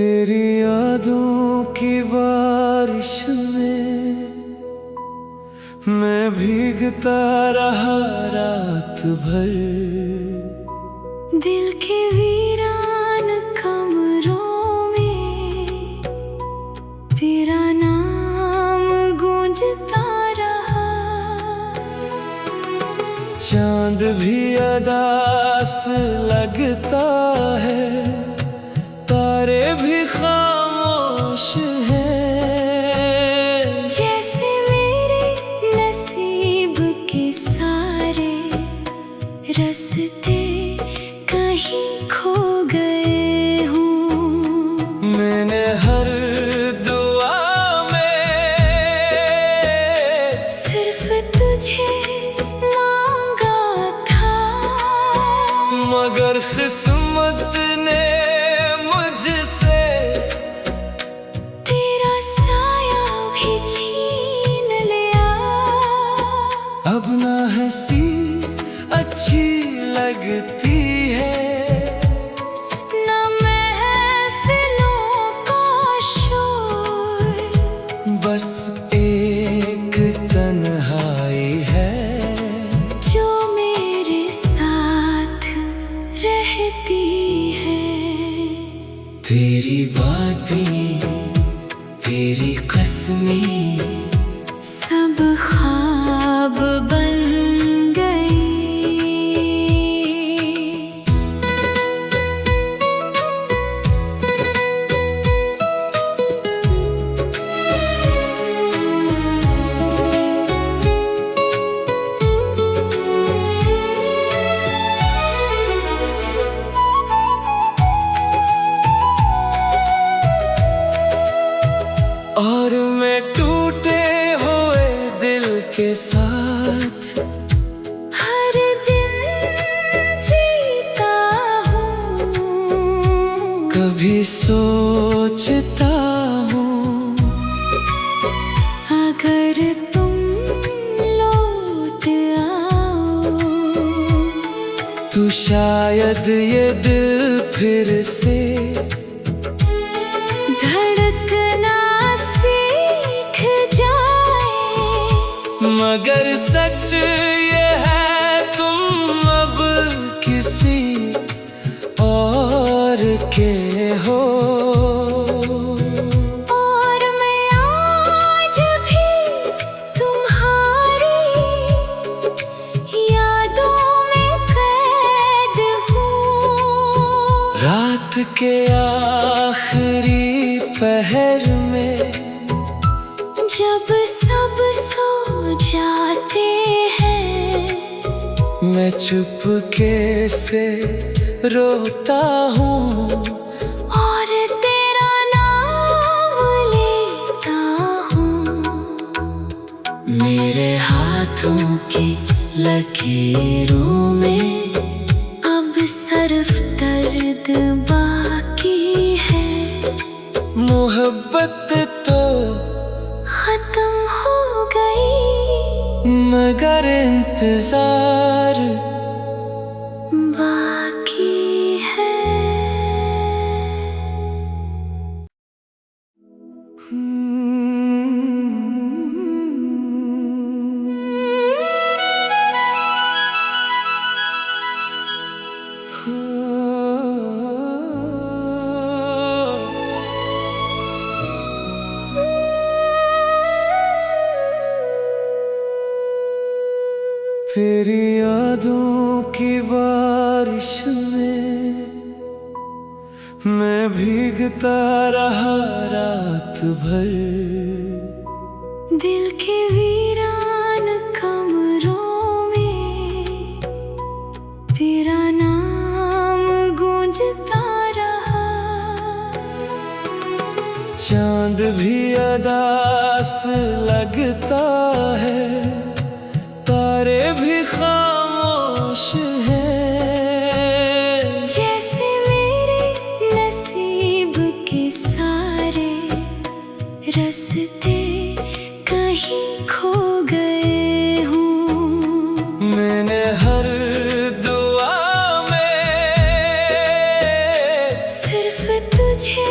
तेरी यादों की बारिश में मैं भीगता रहा रात भर। दिल के वीरान कमरों में तेरा नाम गूंजता रहा। चांद भी अदास लगता है, तारे भी खामोश हैं। जैसे मेरे नसीब के सारे रास्ते कहीं खो गए हों। मैंने हर दुआ में सिर्फ तुझे मांगा था, मगर किस्मत ने मुझसे तेरा साया भी छीन लिया। अब ना हंसी अच्छी लगती है, ना महफिलों का शोर, बस एक तन्हाई है जो मेरे साथ रहती है। तेरी बातें, तेरी कसमें सब ख्वाब बन गई। और मैं टूटे हुए दिल के साथ हर दिन जीता हूँ, कभी सोचता हूँ अगर तुम लौट आओ तो शायद ये दिल फिर से धड़कना सीख जाए। मगर सच ये है तुम अब किसी और के हो। और मैं आज भी तुम्हारी यादों में कैद हूँ। रात के आखिरी पहर में जब सब सो जाते हैं, मैं चुपके से रोता हूँ और तेरा नाम लेता हूँ। मेरे हाथों की लकीरों में अब सिर्फ दर्द बाकी है। मोहब्बत तो खत्म हो गई, मगर इंतजार बाकी है। तेरी यादों की बारिश में मैं भीगता रहा रात भर। दिल के वीरान कमरों में तेरा नाम गूंजता रहा। चांद भी अदास लगता है, तारे भी खामोश हैं। जैसे मेरे नसीब के सारे रास्ते कहीं खो गए हों। मैंने हर दुआ में सिर्फ तुझे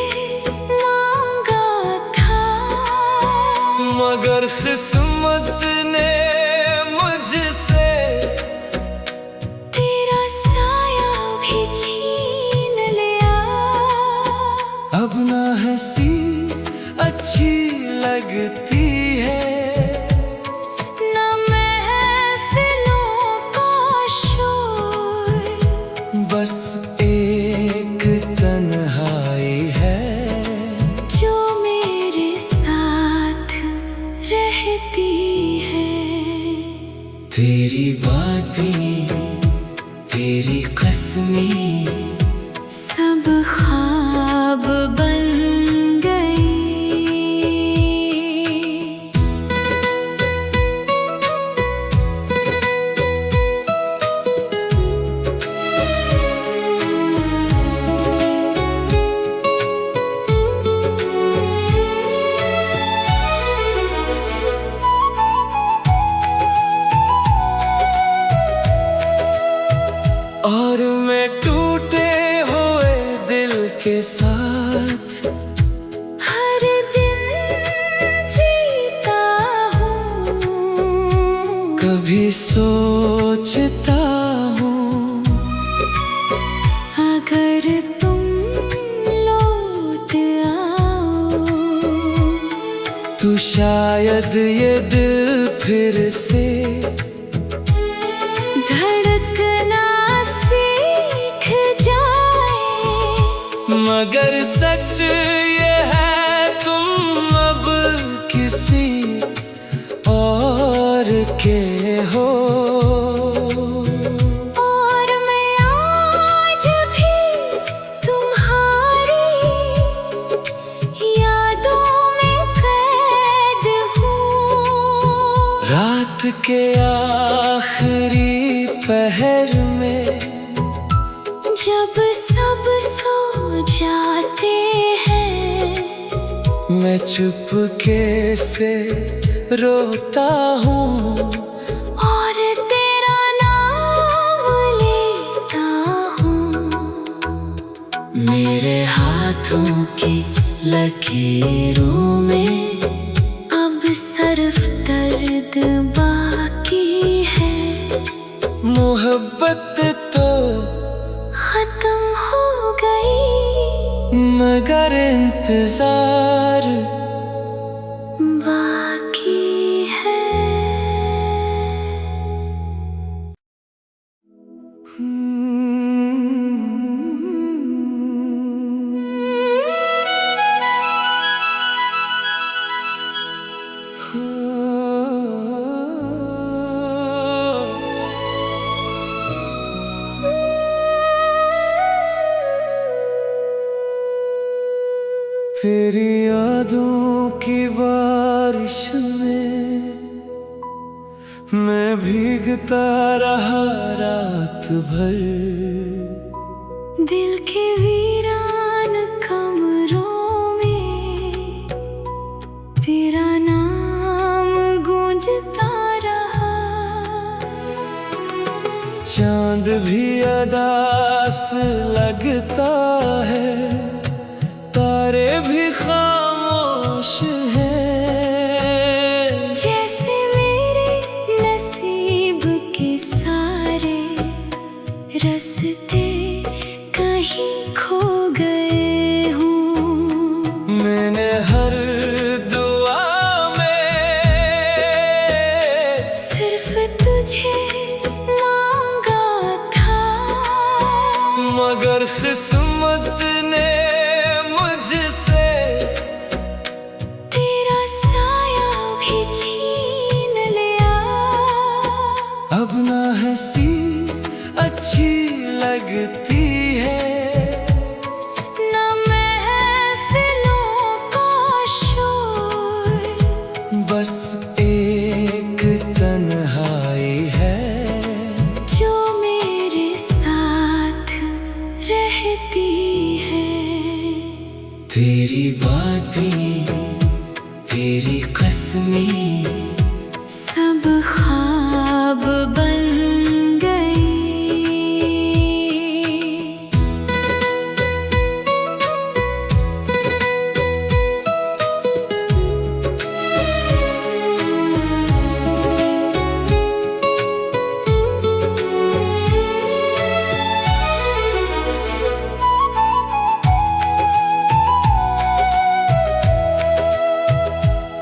बातें, तेरी कसमें सब ख्वाब बन गई। और मैं टूटे हुए दिल के साथ हर दिन जीता हूँ, कभी सोचता हूँ, अगर तुम लौट आओ तो शायद ये दिल फिर से धड़कना सीख जाए। मगर सच ये है तुम अब किसी और के हो। और मैं आज भी तुम्हारी यादों में कैद हूँ। रात के आखिरी पहर में जब सब सो जाते हैं, मैं चुपके से रोता हूँ और तेरा नाम लेता हूँ। मेरे हाथों की लकीरों में अब सिर्फ दर्द बाकी है, मोहब्बत तो खत्म हो गई, मगर इंतजार बाकी है। तेरी यादों की बारिश में मैं भीगता रहा रात भर। दिल के वीरान कमरों में तेरा नाम गूंजता रहा। चांद भी अदास लगता है, तारे भी खामोश हैं। जैसे मेरे नसीब के सारे रास्ते कहीं खो गए हूँ। मैंने हर दुआ में सिर्फ तुझे मांगा था, मगर किस्मत ने मुझसे तेरा साया भी छीन लिया। अब ना हंसी अच्छी लगती है, ना महफिलों का शोर, बस एक तन्हाई है जो मेरे साथ रहती है। तेरी बातें, तेरी कसमें सब ख्वाब बन गई।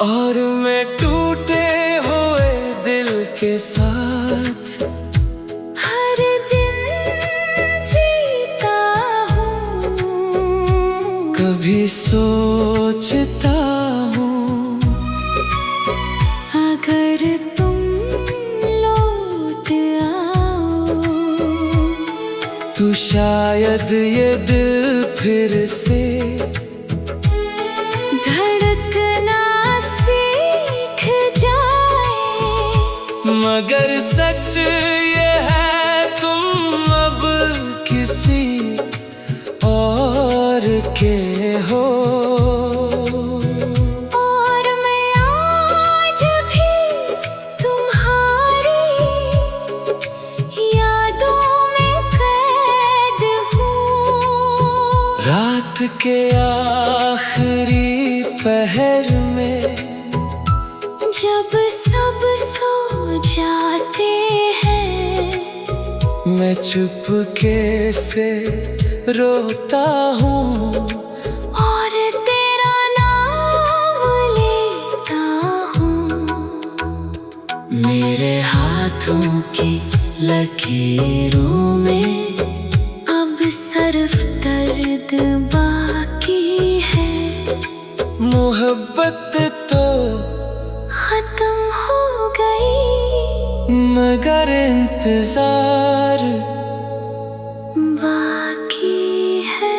और मैं टूटे हुए दिल के साथ हर दिन जीता हूँ, कभी सोचता हूँ, अगर तुम लौट तू शायद ये दिल फिर से धड़कना सीख जाए। मगर सच ये है तुम अब किसी और के हो। और मैं आज भी तुम्हारी यादों में कैद हूँ। रात के आखिरी पहर में जब सब सो जाते हैं, मैं चुपके से रोता हूँ और तेरा नाम लेता हूँ। मेरे हाथों की लकीरों में अब सिर्फ दर्द बाकी है। मोहब्बत तो खत्म हो गई, मगर इंतजार बाकी है।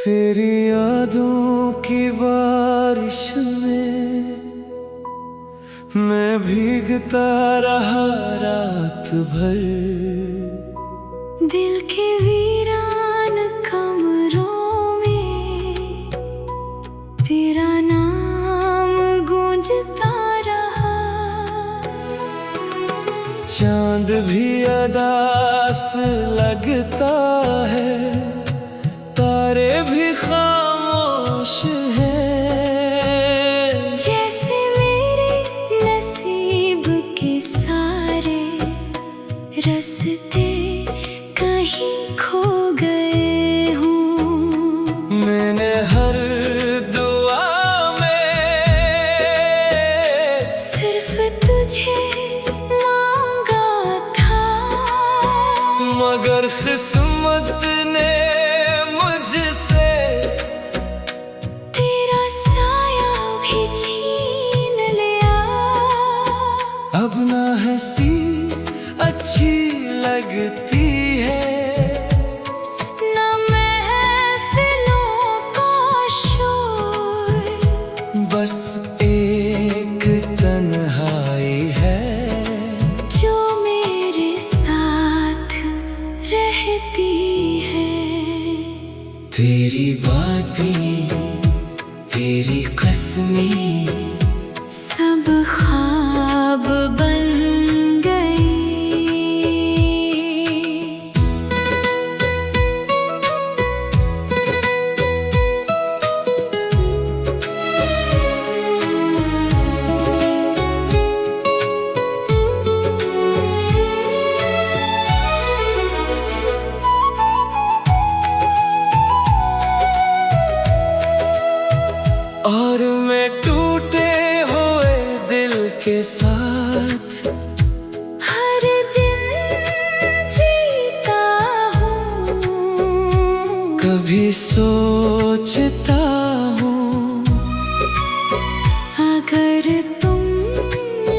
तेरी यादों की बारिश में मैं भीगता रहा रात भर। दिल के वीरान कमरों में तेरा नाम गूंजता रहा। चांद भी अदास लगता है, तारे भी खामोश हैं। जैसे मेरे नसीब के सारे रास्ते कहीं खो गए हूँ। मैंने हर दुआ में सिर्फ तुझे मांगा था, मगर किस्मत ने मुझसे तेरा साया भी छीन लिया। अब ना हंसी अच्छी लगती है, ना महफिलों का शोर, बस एक तन्हाई है जो मेरे साथ रहती है। तेरी बातें, तेरी कसमें सब ख्वाब बन गई। और मैं टूटे हुए दिल के साथ हर दिन जीता हूँ। कभी सोचता हूँ अगर तुम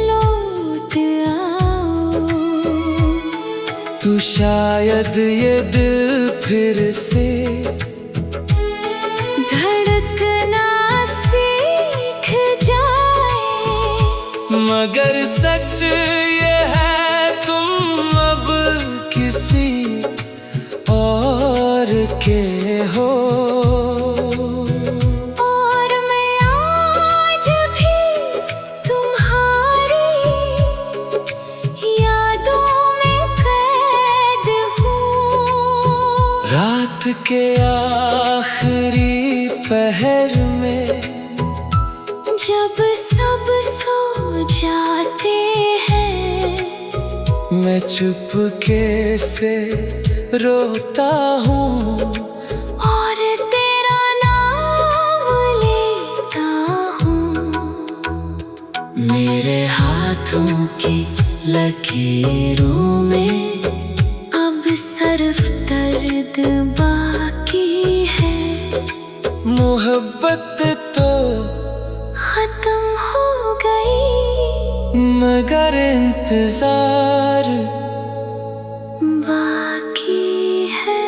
लौट आओ, तू शायद ये दिल फिर से धड़कना सीख जाए। मगर सच ये है तुम अब किसी और के हो। और मैं आज भी तुम्हारी यादों में कैद हूँ। रात के आखिरी पहर में जब सब सो जाते हैं, मैं चुपके से रोता हूँ और तेरा नाम लेता हाथों की लकीरों में अब सिर्फ दर्द बाकी है। मोहब्बत तो खत्म हो गई मगर इंतजार बाकी है।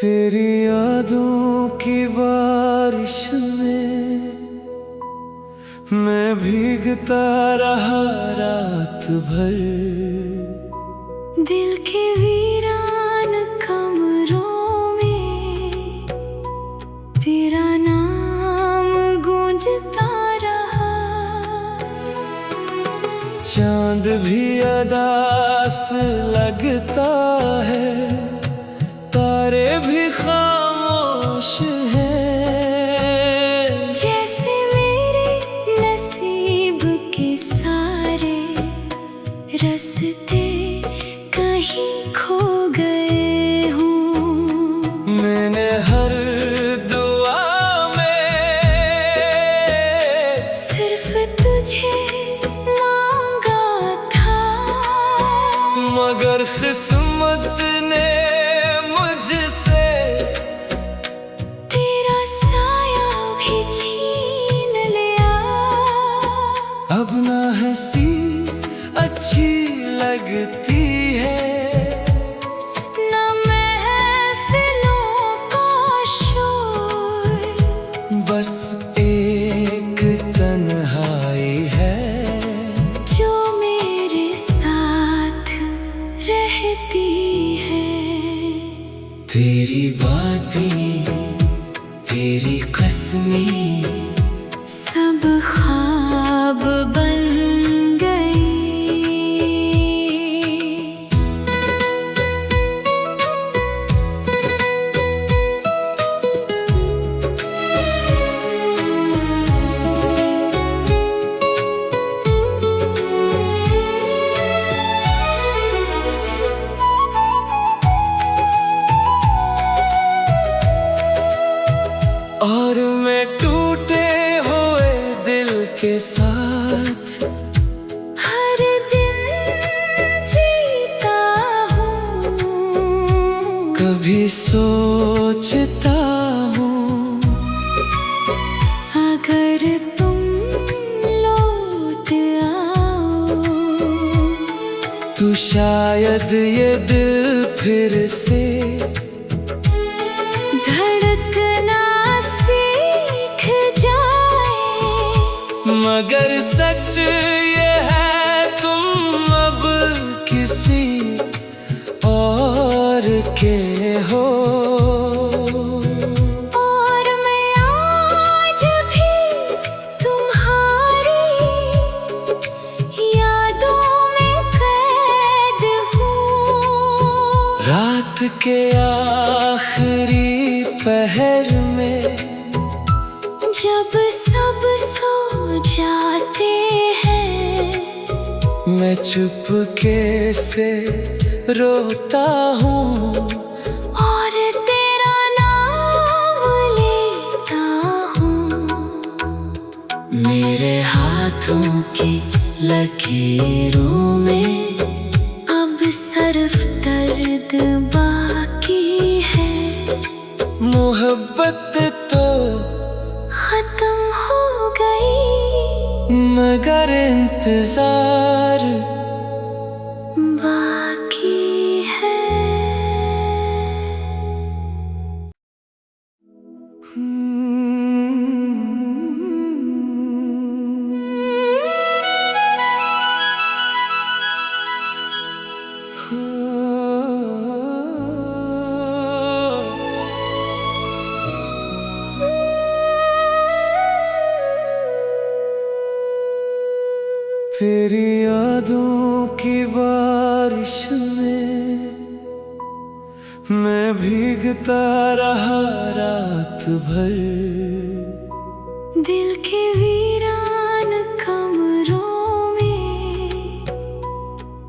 तेरी यादों की बारिश में मैं भीगता रहा रात भर। दिल के वीरान कमरों में तेरा नाम गूंजता रहा। चांद भी अदास लगता है, तारे भी खामोश हैं। जैसे मेरे नसीब के सारे रास्ते कहीं खो गए हों। मैंने हर दुआ में सिर्फ तुझे मांगा था, मगर किस्मत ने मुझसे तेरा साया भी छीन लिया। अब ना हंसी अच्छी लगती है, ना महफिलों का शोर, बस एक तन्हाई है जो मेरे साथ रहती है। तेरी बातें, तेरी कसमें सब ख्वाब बन गई। और मैं टूटे हुए दिल के साथ हर दिन जीता हूँ, कभी सोचता हूँ अगर तुम लौट आओ तो शायद ये दिल फिर से धड़कना सीख जाए। मगर सच ये है तुम अब किसी और के हो। और मैं आज भी तुम्हारी यादों में कैद हूँ। रात के आखिरी पहर में जब सब सो जाते हैं मैं चुपके से रोता हूँ और तेरा नाम लेता हूँ। मेरे हाथों की लकीरों में अब सिर्फ दर्द बाकी है। मोहब्बत तो खत्म हो गई मगर इंतजार बाकी है। तेरी यादों की बारिश में मैं भीगता रहा रात भर। दिल के वीरान कमरों में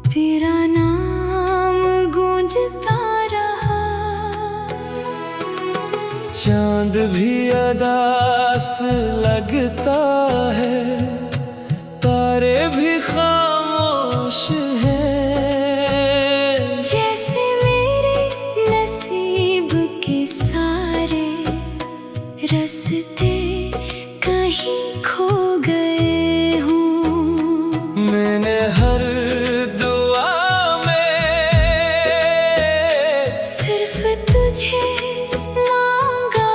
तेरा नाम गूंजता रहा। चांद भी अदास लगता है, तारे भी खामोश हैं। जैसे मेरे नसीब के सारे रास्ते कहीं खो गए हूँ। मैंने हर दुआ में सिर्फ तुझे मांगा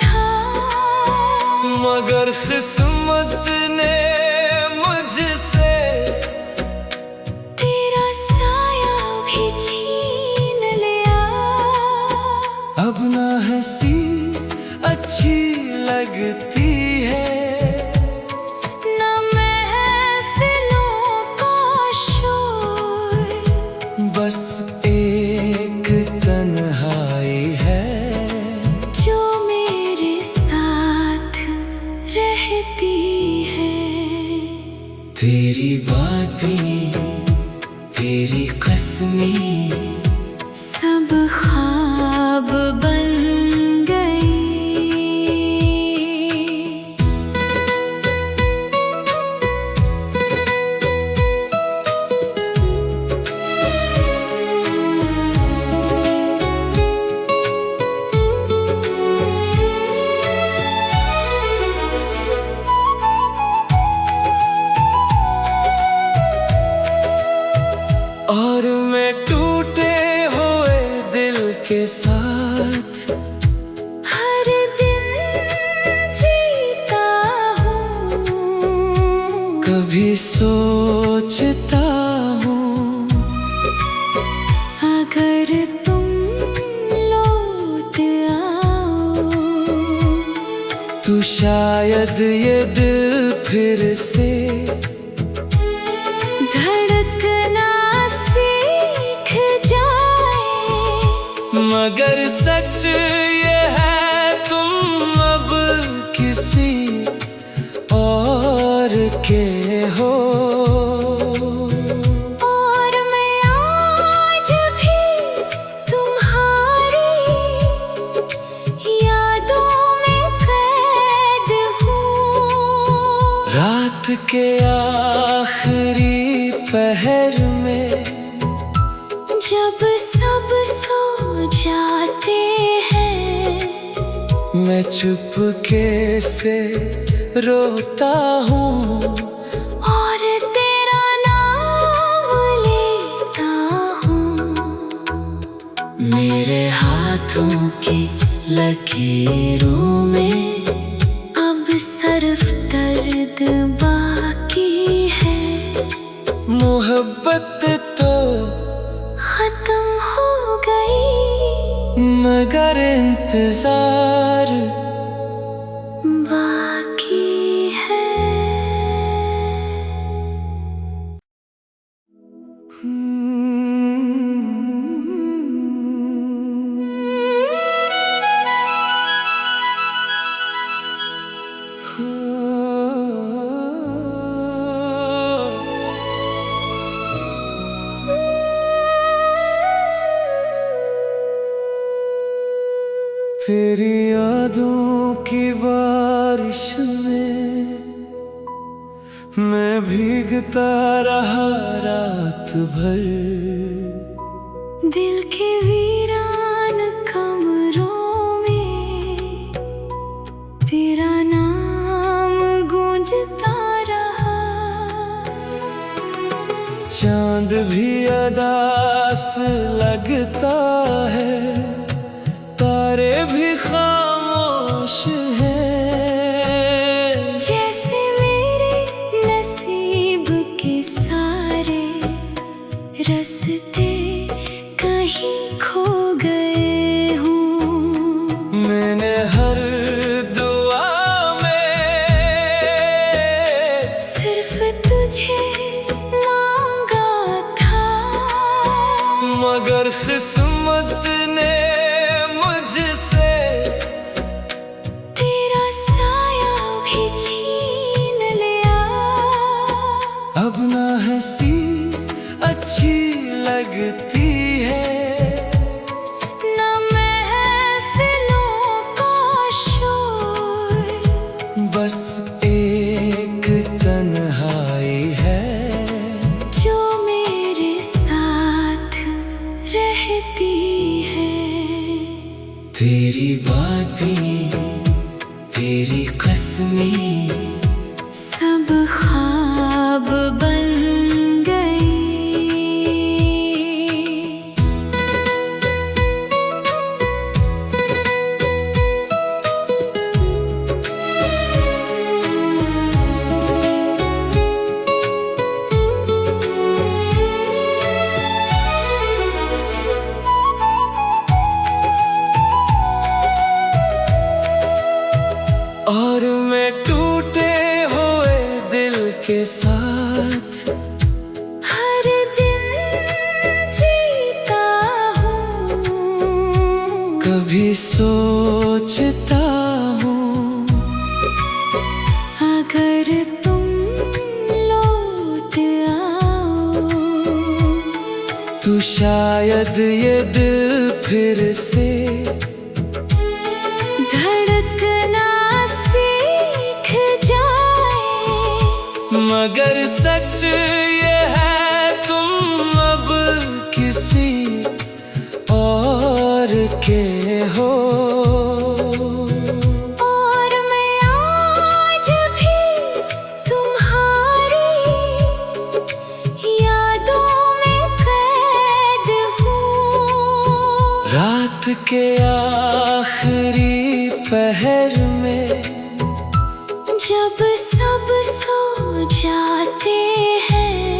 था, मगर किस्मत ने मुझसे तेरा साया भी छीन लिया। अब ना हंसी अच्छी लगती है, ना महफिलों का शोर, बस एक तन्हाई है जो मेरे साथ रहती है। तेरी बातें, तेरी कसमें सब ख्वाब बन गई। और मैं टूटे हुए दिल के साथ हर दिन जीता हूँ, कभी सोचता हूँ, अगर तुम लौट आओ तू शायद ये दिल फिर से धड़कना सीख जाए। मगर सच ये है तुम अब किसी और के हो। और मैं आज भी तुम्हारी यादों में कैद हूँ। रात के आखिरी पहर में जब सब सो जाते हैं, मैं चुपके से रोता हूँ और तेरा नाम लेता हूँ। मेरे हाथों की लकीरों में अब सिर्फ दर्द बाकी है। मोहब्बत तो खत्म हो गई, मगर इंतजार बाकी है। तेरी यादों की बारिश में मैं भीगता रहा रात भर। दिल के वीरान कमरों में तेरा नाम गूंजता रहा। चांद भी अदास लगता है, तारे भी खामोश हैं। जैसे मेरे नसीब के सारे रास्ते कहीं खो गए हूँ। मैंने हर दुआ में सिर्फ तुझे मांगा था, मगर किस्मत ने अब ना हंसी अच्छी लगती है, ना महफिलों का शोर, बस एक तन्हाई है जो मेरे साथ रहती है। तेरी बातें, तेरी कसमें सब ख्वाब बन गई। और मैं टूटे हुए दिल के साथ हर दिन जीता हूँ, कभी सोचता हूँ, अगर तुम लौट आओ तो शायद ये दिल फिर से धड़कना सीख जाए। मगर सच ये है तुम अब किसी और के हो। और मैं आज भी तुम्हारी यादों में कैद हूँ। रात के आखिरी पहर में जब सब सो जाते हैं,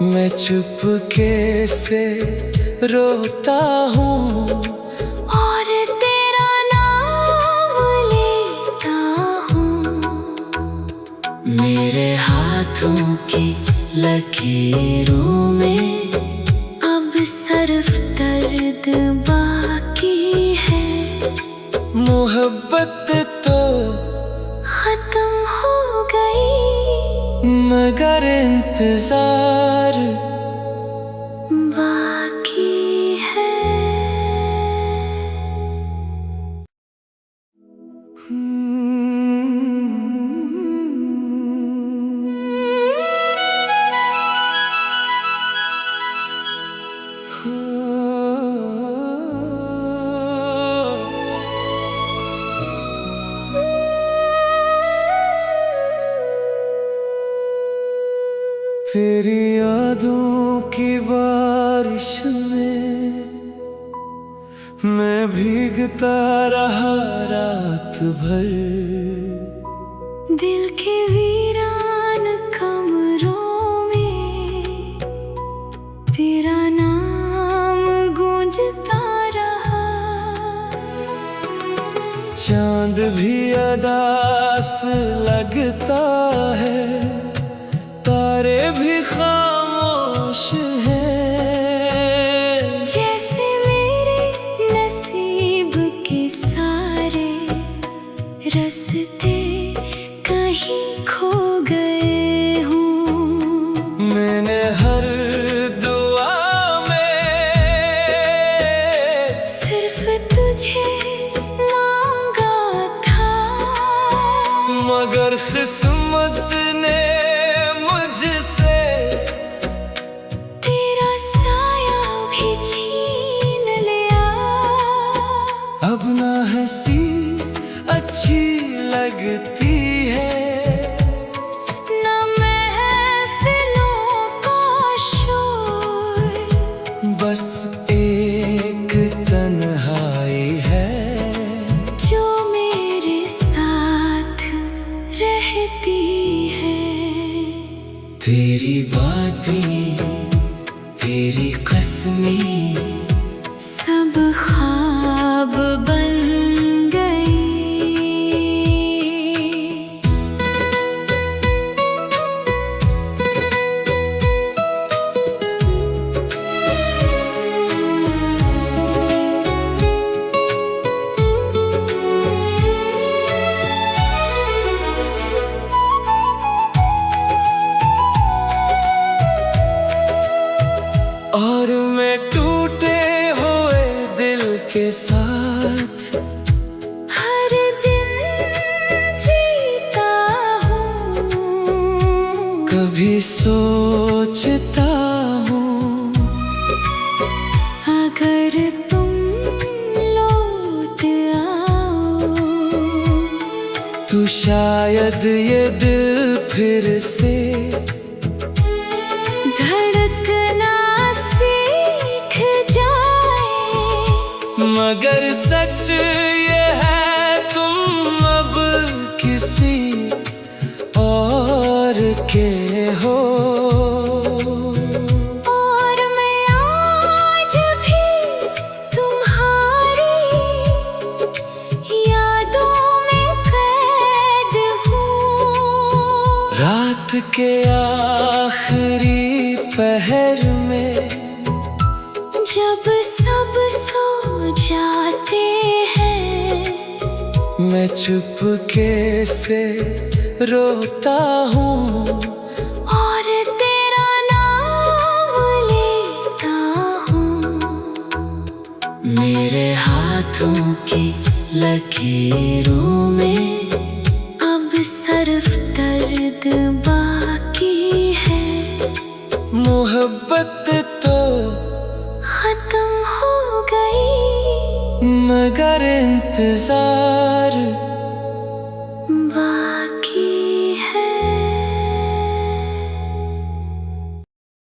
मैं चुपके से रोता हूँ और तेरा नाम लेता हूँ। मेरे हाथों की लकीरों में अब सिर्फ दर्द बाकी है। मोहब्बत तो खत्म हो गई, मगर इंतजार बाकी है। तेरी यादों की बारिश में मैं भीगता रहा रात भर। दिल के वीरान कमरों में तेरा नाम गूंजता रहा। चांद भी अदास लगता है, तारे भी खामोश हैं। जैसे मेरे नसीब के सारे रास्ते कहीं खो गए हूँ। मैंने हर दुआ में सिर्फ तुझे मांगा था, मगर किस्मत ने मुझसे तेरा साया भी छीन लिया। अब ना हंसी अच्छी लगती है, ना महफिलों का शोर, बस एक तन्हाई है जो मेरे साथ रहती है। तेरी बातें, तेरी कसमें सब ख्वाब बन गई। भी सोचता हूँ अगर तुम लौट आओ तो शायद ये दिल फिर से धड़कना सीख जाए। मगर सच ये है तुम अब किसी और के हो। और मैं आज भी तुम्हारी यादों में कैद हूँ। रात के आखिरी पहर में जब सब सो जाते हैं मैं चुपके से रोता हूँ और तेरा नाम लेता हूँ। मेरे हाथों की लकीरों में अब सिर्फ दर्द बाकी है। मोहब्बत तो खत्म हो गई मगर इंतजार